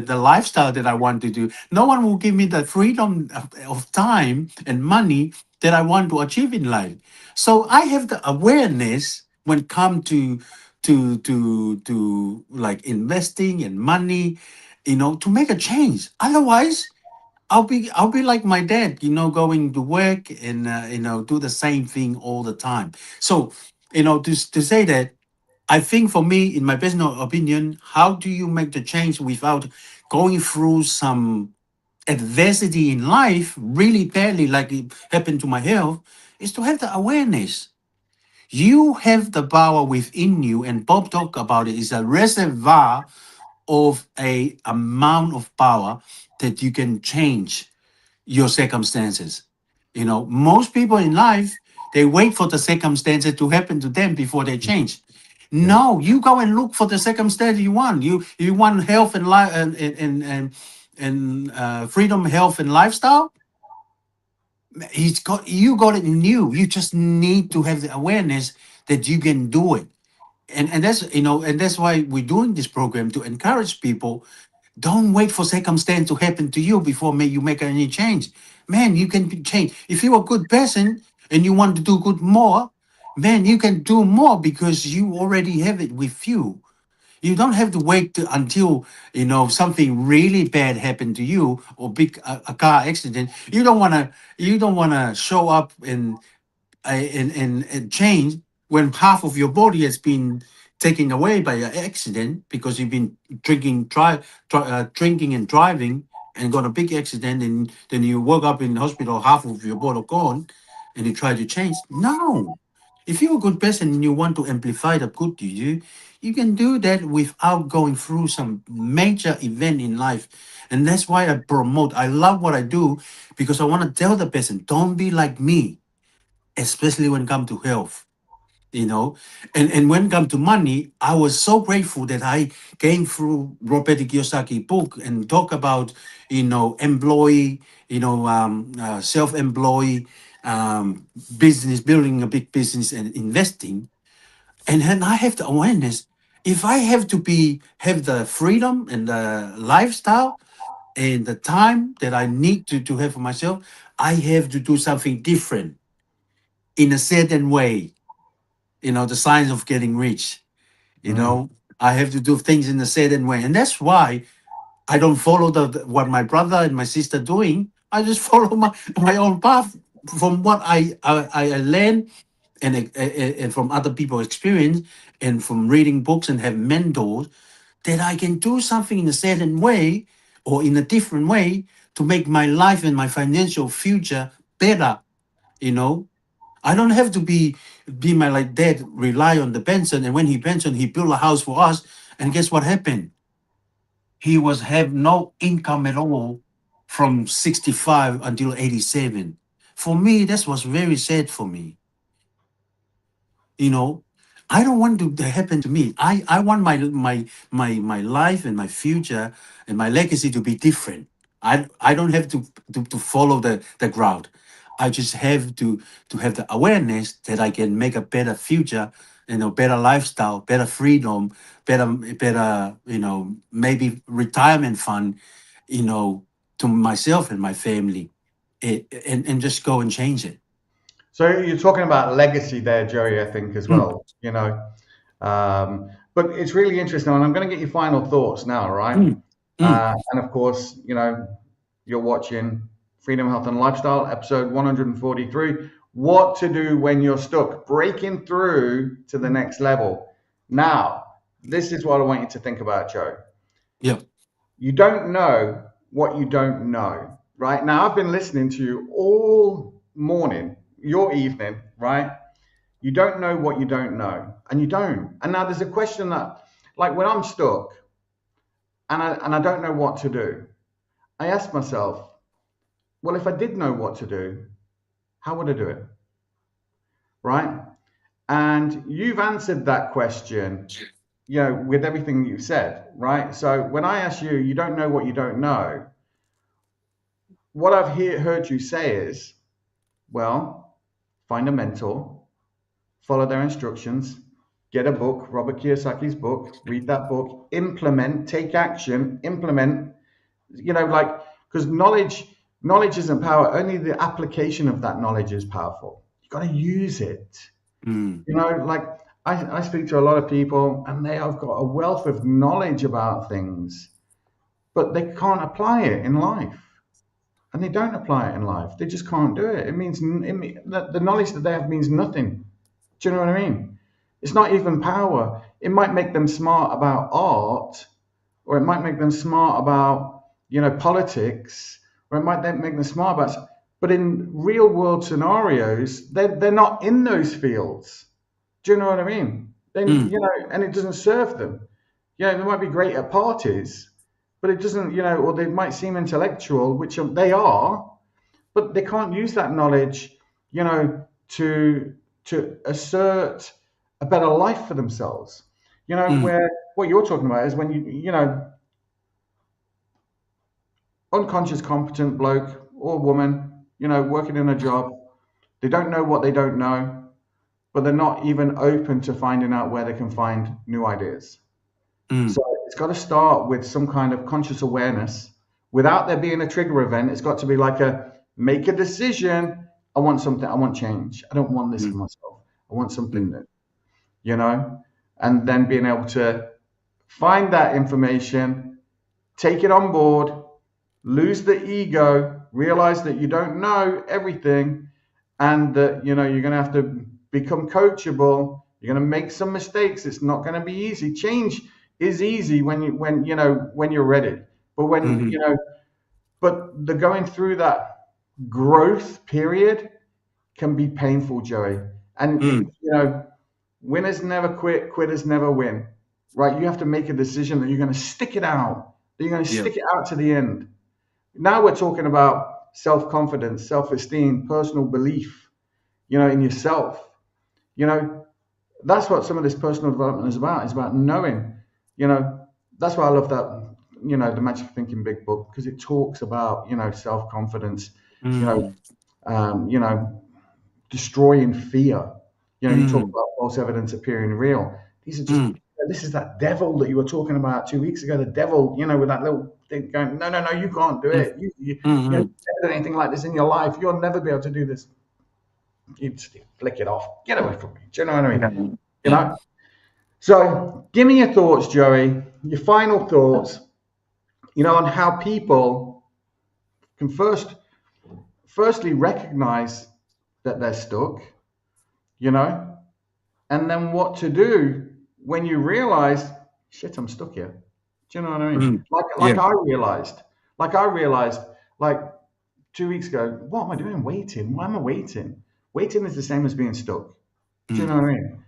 lifestyle that I want to do. No one will give me the freedom of time and money that I want to achieve in life. So I have the awareness when it come to like investing and money, to make a change. Otherwise, I'll be like my dad, going to work and do the same thing all the time. So, to say that, I think for me, in my personal opinion, how do you make the change without going through some adversity in life really badly, like it happened to my health, is to have the awareness. You have the power within you, and Bob talked about it, is a reservoir of a amount of power that you can change your circumstances. Most people in life, they wait for the circumstances to happen to them before they change. Yeah. No, you go and look for the circumstance you want. You want health and life and freedom, health and lifestyle. You got it in you. You just need to have the awareness that you can do it. And that's why we're doing this program to encourage people. Don't wait for circumstance to happen to you before you make any change. Man, you can change. If you're a good person and you want to do good more, man, you can do more because you already have it with you. You don't have to wait until something really bad happened to you, or a car accident. You don't want to show up and change when half of your body has been taken away by an accident because you've been drinking and driving and got a big accident, and then you woke up in the hospital, half of your body gone, and you try to change. No, if you're a good person and you want to amplify the good to you, you can do that without going through some major event in life. And that's why I promote. I love what I do because I want to tell the person, don't be like me, especially when it comes to health. And when it comes to money, I was so grateful that I came through Robert Kiyosaki book and talk about employee, self-employed, business, building a big business and investing. And then I have the awareness, if I have to have the freedom and the lifestyle and the time that I need to have for myself, I have to do something different in a certain way. The signs of getting rich. You Mm. know, I have to do things in a certain way, and that's why I don't follow what my brother and my sister doing. I just follow my own path from what I learn and from other people's experience and from reading books and have mentors, that I can do something in a certain way or in a different way to make my life and my financial future better. You know, I don't have to be my like dad, rely on the pension, and when he pensioned, he built a house for us. And guess what happened? He was have no income at all from 65 until 87. For me, that was very sad for me. you know I don't want to happen to me. I want my life and my future and my legacy to be different. I don't have to follow the crowd. I just have to have the awareness that I can make a better future, better lifestyle, better freedom, better maybe retirement fund, you know to myself and my family, and just go and change it. So you're talking about legacy there, Joey, I think as Mm, well, but it's really interesting, and I'm going to get your final thoughts now, right? mm, mm. And of course, you're watching Freedom, Health, and Lifestyle, episode 143. What to do when you're stuck, breaking through to the next level. Now, this is what I want you to think about, Joe. Yeah. You don't know what you don't know, right? Now, I've been listening to you all morning, your evening, right? You don't know what you don't know, and you don't. And now there's a question that, like when I'm stuck and I don't know what to do, I ask myself, well, if I did know what to do, how would I do it? Right? And you've answered that question with everything you've said, right? So when I ask you, you don't know what you don't know. What I've heard you say is, well, find a mentor, follow their instructions, get a book, Robert Kiyosaki's book, read that book, implement, take action, implement, because knowledge isn't power, only the application of that knowledge is powerful. You got to use it. Mm. Like I speak to a lot of people and they have got a wealth of knowledge about things, but they can't apply it in life. And they don't apply it in life. They just can't do it. The knowledge that they have means nothing. Do you know what I mean? It's not even power. It might make them smart about art, or it might make them smart about, politics, or it might make them smart about. But in real world scenarios, they're not in those fields. Do you know what I mean? Then and it doesn't serve them. They might be great at parties, but it doesn't, or they might seem intellectual, which they are, but they can't use that knowledge, to assert a better life for themselves. Where what you're talking about is when unconscious competent bloke or woman, working in a job, they don't know what they don't know, but they're not even open to finding out where they can find new ideas. Mm. So it's got to start with some kind of conscious awareness. Without there being a trigger event, it's got to be like make a decision. I want something. I want change. I don't want this for myself. I want something new, and then being able to find that information, take it on board, lose the ego, realize that you don't know everything, and that you're going to have to become coachable. You're going to make some mistakes. It's not going to be easy. Change is easy when you're ready. But when but the going through that growth period can be painful, Joey. And winners never quit, quitters never win. Right? You have to make a decision that you're going to stick it out. That you're going to stick it out to the end. Now we're talking about self-confidence, self-esteem, personal belief, in yourself. That's what some of this personal development is about. It's about knowing, that's why I love that, the Magic of Thinking Big Book, because it talks about, self-confidence, destroying fear. You talk about false evidence appearing real. These are just, this is that devil that you were talking about 2 weeks ago. The devil, with that little thing going, no, you can't do it. You never done anything like this in your life. You'll never be able to do this. You just flick it off. Get away from me. Do you know what I mean? So give me your thoughts, Joey. Your final thoughts, on how people can firstly recognize that they're stuck, and then what to do when you realize, shit, I'm stuck here. Do you know what I mean? I realized, like 2 weeks ago, what am I doing? Waiting. Why am I waiting? Waiting is the same as being stuck. Do you know what I mean?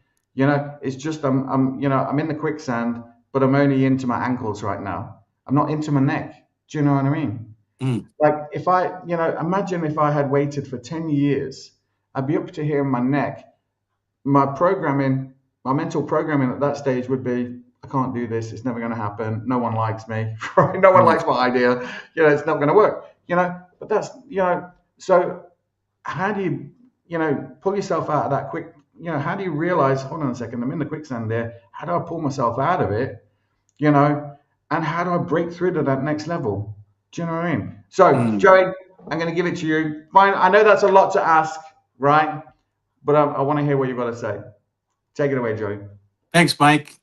It's just I'm in the quicksand, but I'm only into my ankles right now. I'm not into my neck. Do you know what I mean? Like if I, imagine if I had waited for 10 years, I'd be up to here in my neck. My mental programming at that stage would be, I can't do this. It's never going to happen. No one likes me. Right? No one likes my idea. It's not going to work. But that's, so how do you, pull yourself out of that quick, how do you realize, hold on a second, I'm in the quicksand there. How do I pull myself out of it? And how do I break through to that next level? Do you know what I mean? So, Joey, I'm going to give it to you. Fine. I know that's a lot to ask, right? But I want to hear what you've got to say. Take it away, Joey. Thanks, Mike.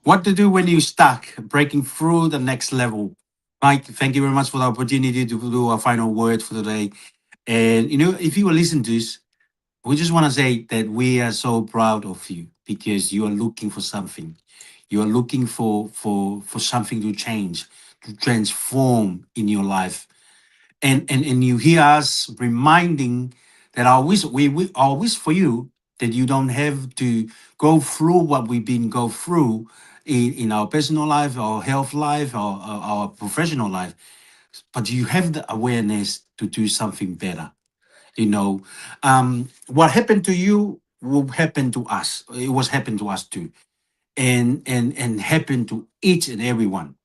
What to do when you're stuck, breaking through the next level. Mike, thank you very much for the opportunity to do a final word for today. And, if you will listen to this, we just want to say that we are so proud of you because you are looking for something. You are looking for something to change, to transform in your life. And you hear us reminding that our wish, we our wish for you that you don't have to go through what we've been go through in our personal life, our health life, our professional life, but you have the awareness to do something better. What happened to you will happen to us. It was happened to us too. and happen to each and everyone.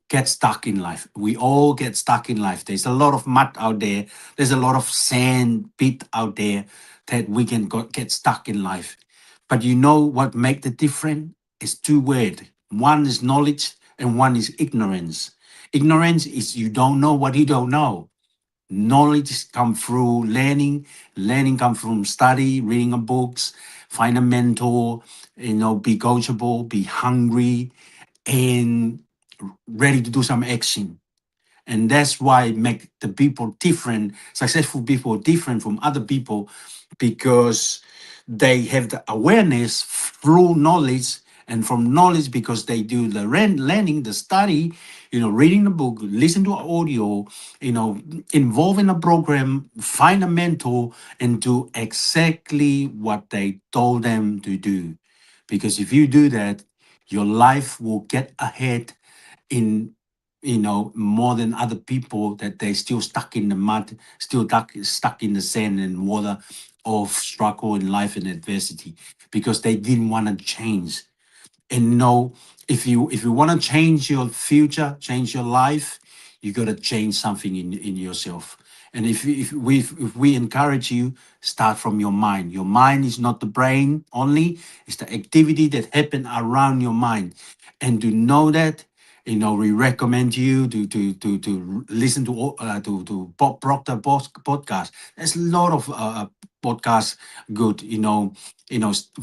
Get stuck in life. We all get stuck in life. There's a lot of mud out there. There's a lot of sand pit out there that we can get stuck in life. But you know what make the difference? It's two words. One is knowledge and one is ignorance. Ignorance is you don't know what you don't know. Knowledge come through learning. Learning come from study, reading of books, find a mentor, be coachable, be hungry, and ready to do some action. And that's why make the people different, successful people different from other people, because they have the awareness through knowledge, and from knowledge because they do the learning, the study, reading the book, listen to audio, involve in a program, find a mentor, and do exactly what they told them to do. Because if you do that, your life will get ahead in more than other people that they still stuck in the mud, still stuck in the sand and water of struggle in life and adversity, because they didn't want to change. And if you want to change your future, change your life, you got to change something in yourself. And if we encourage you, start from your mind. Your mind is not the brain only, it's the activity that happen around your mind. And to know that, we recommend you to listen to Bob Proctor podcast. There's a lot of podcasts good.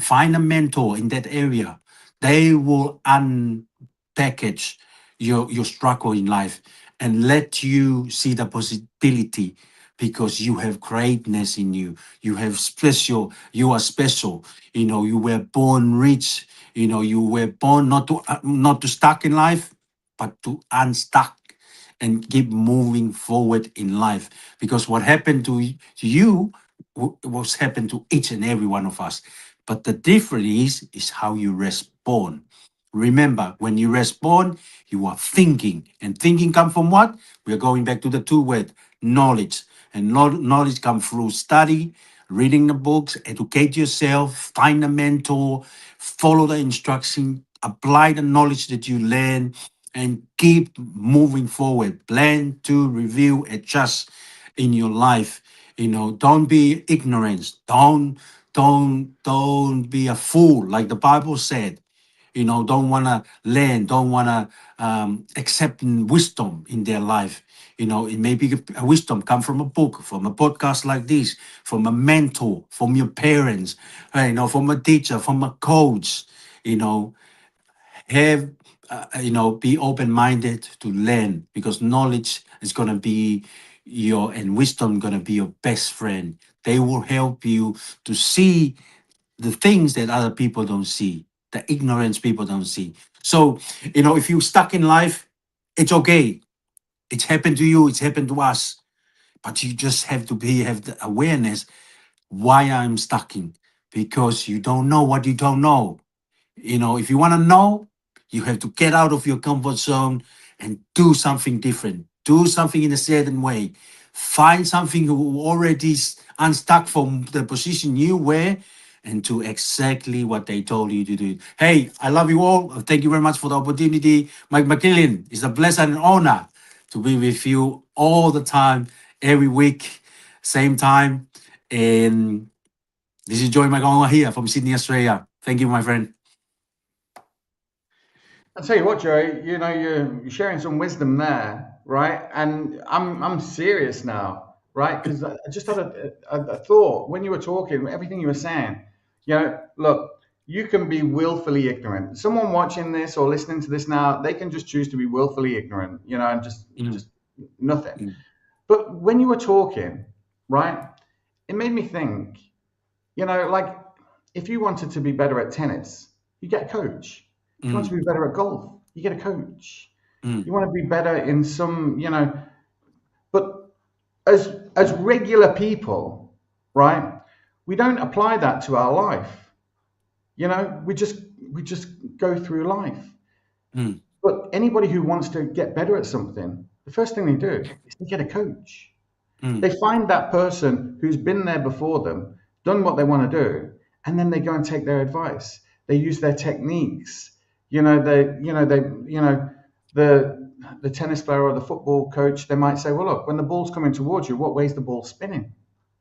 Find a mentor in that area. They will unpackage your struggle in life and let you see the possibility, because you have greatness in you. You have special, you are special. You were born rich. You were born not to stuck in life, but to unstuck and keep moving forward in life. Because what happened to you was happened to each and every one of us. But the difference is how you respond. Remember, when you respond, you are thinking. And thinking come from what? We are going back to the two word knowledge. And knowledge comes through study, reading the books, educate yourself, find a mentor, follow the instruction, apply the knowledge that you learn, and keep moving forward. Plan to review, adjust in your life. Don't be ignorant. Don't be a fool, like the Bible said. Don't want to learn, don't want to accept wisdom in their life. It may be a wisdom come from a book, from a podcast like this, from a mentor, from your parents, from a teacher, from a coach. you know have be open-minded to learn, because knowledge is going to be and wisdom going to be your best friend. They will help you to see the things that other people don't see, the ignorance people don't see. So, if you're stuck in life, it's okay. It's happened to you, it's happened to us. But you just have to have the awareness why I'm stuck in. Because you don't know what you don't know. If you want to know, you have to get out of your comfort zone and do something different. Do something in a certain way. Find something who already is unstuck from the position you were, and do exactly what they told you to do. Hey, I love you all. Thank you very much for the opportunity. Mike McKillen, it's a blessing and honor to be with you all the time, every week, same time. And this is Joye Maka Unga here from Sydney, Australia. Thank you, my friend. I'll tell you what, Joey, you're sharing some wisdom there, right? And I'm serious now, right? Because I just had a thought when you were talking, everything you were saying. Look, you can be willfully ignorant. Someone watching this or listening to this now, they can just choose to be willfully ignorant, and just nothing. Mm. But when you were talking, right, it made me think, like if you wanted to be better at tennis, you get a coach. If you want to be better at golf, you get a coach. Mm. You want to be better in some, but as regular people, right? We don't apply that to our life. We just go through life. Mm. But anybody who wants to get better at something, the first thing they do is they get a coach. Mm. They find that person who's been there before them, done what they want to do, and then they go and take their advice. They use their techniques. The tennis player or the football coach, they might say, well, look, when the ball's coming towards you, what way's the ball spinning?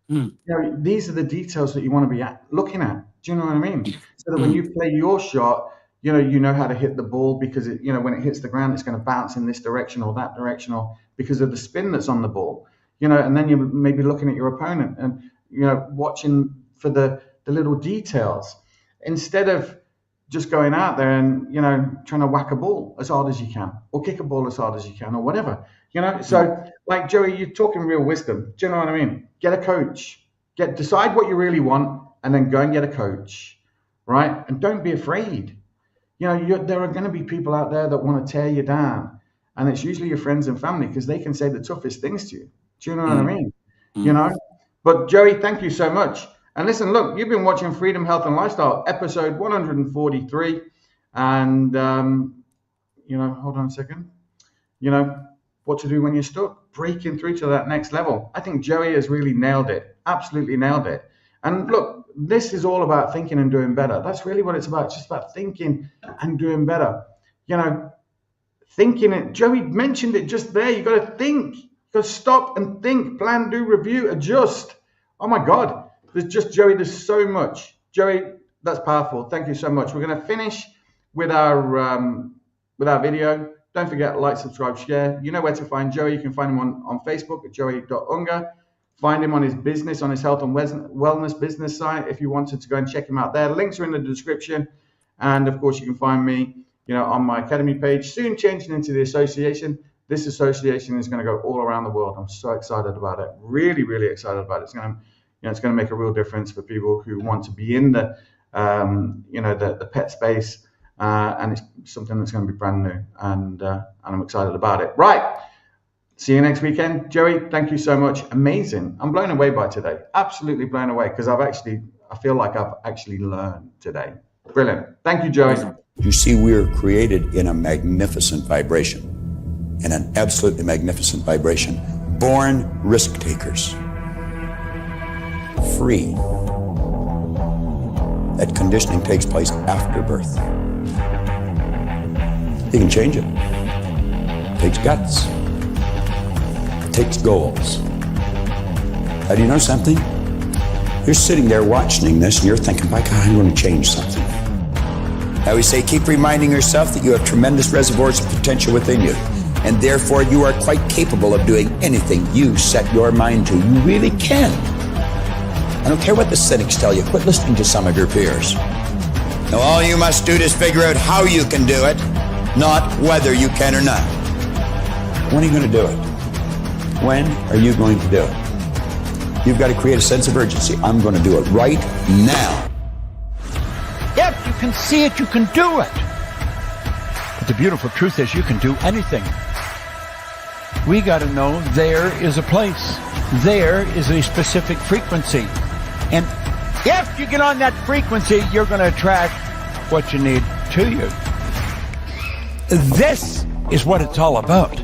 These are the details that you want to be looking at. Do you know what I mean? So that when you play your shot, you know how to hit the ball, because when it hits the ground, it's going to bounce in this direction or that direction, or because of the spin that's on the ball. And then you're maybe looking at your opponent and watching for the little details, instead of just going out there and trying to whack a ball as hard as you can, or kick a ball as hard as you can, or whatever. So like Joey, you're talking real wisdom. Do you know what I mean? Get a coach. Decide what you really want, and then go and get a coach, right? And don't be afraid. There are going to be people out there that want to tear you down, and it's usually your friends and family, because they can say the toughest things to you. Do you know what I mean? But Joey, thank you so much. And listen, look, you've been watching Freedom, Health and Lifestyle, episode 143. And, hold on a second. What to do when you're stuck, breaking through to that next level. I think Joey has really nailed it, absolutely nailed it. And look, this is all about thinking and doing better. That's really what it's about. It's just about thinking and doing better. Thinking it. Joey mentioned it just there. You got to think. You got to stop and think, plan, do, review, adjust. Oh my God. Joey, there's so much. Joey, that's powerful. Thank you so much. We're going to finish with our video. Don't forget, like, subscribe, share. You know where to find Joey. You can find him on Facebook at Joye.unga. Find him on his business, on his health and wellness business site, if you wanted to go and check him out there. Links are in the description. And of course, you can find me, on my academy page, soon changing into the association. This association is going to go all around the world. I'm so excited about it. Really, really excited about it. It's going to make a real difference for people who want to be in the pet space, and it's something that's going to be brand new, and I'm excited about it. Right, see you next weekend, Joey. Thank you so much. Amazing. I'm blown away by today. Absolutely blown away, because I feel like I've actually learned today. Brilliant. Thank you, Joey. You see, we are created in a magnificent vibration, in an absolutely magnificent vibration. Born risk takers. Free. That conditioning takes place after birth. You can change it. It takes guts. It takes goals. How do you know something? You're sitting there watching this and you're thinking, by God, I'm going to change something. I always say, keep reminding yourself that you have tremendous reservoirs of potential within you, and therefore you are quite capable of doing anything you set your mind to. You really can. I don't care what the cynics tell you. Quit listening to some of your peers. Now, all you must do is figure out how you can do it, not whether you can or not. When are you going to do it? When are you going to do it? You've got to create a sense of urgency. I'm going to do it right now. If you can see it, you can do it. But the beautiful truth is you can do anything. We got to know there is a place. There is a specific frequency. And if you get on that frequency, you're going to attract what you need to you. This is what it's all about.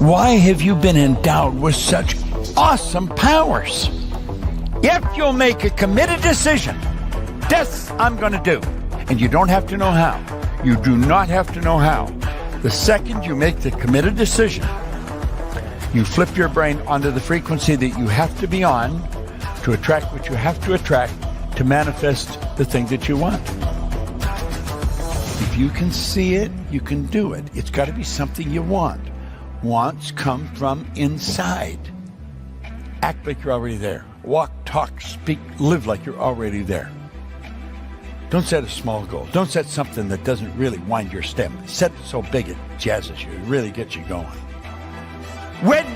Why have you been endowed with such awesome powers? If you'll make a committed decision, this I'm going to do. And you don't have to know how. You do not have to know how. The second you make the committed decision, you flip your brain onto the frequency that you have to be on to attract what you have to attract to manifest the thing that you want. If you can see it, you can do it. It's got to be something you want. Wants come from inside. Act like you're already there. Walk, talk, speak, live like you're already there. Don't set a small goal. Don't set something that doesn't really wind your step. Set it so big it jazzes you. It really gets you going. When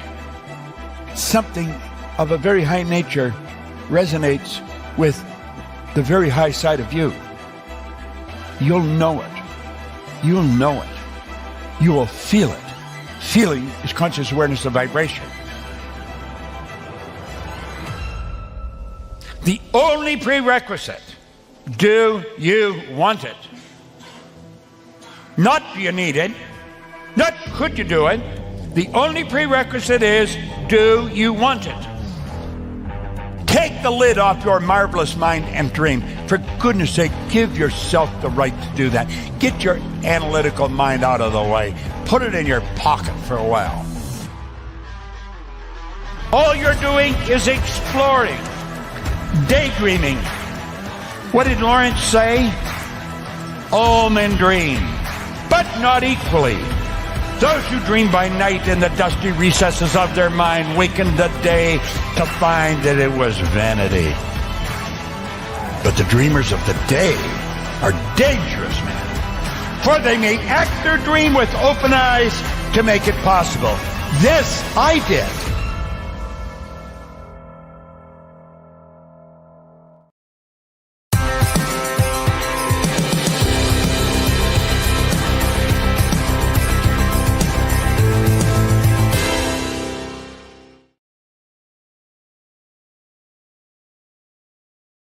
something of a very high nature resonates with the very high side of you, you'll know it. You'll know it. You will feel it. Feeling is conscious awareness of vibration. The only prerequisite, do you want it? Not do you need it, not could you do it. The only prerequisite is, do you want it? Take the lid off your marvelous mind and dream. For goodness sake, give yourself the right to do that. Get your analytical mind out of the way. Put it in your pocket for a while. All you're doing is exploring, daydreaming. What did Lawrence say? All men dream, but not equally. Those who dream by night in the dusty recesses of their mind waken the day to find that it was vanity. But the dreamers of the day are dangerous men, for they may act their dream with open eyes to make it possible. This I did.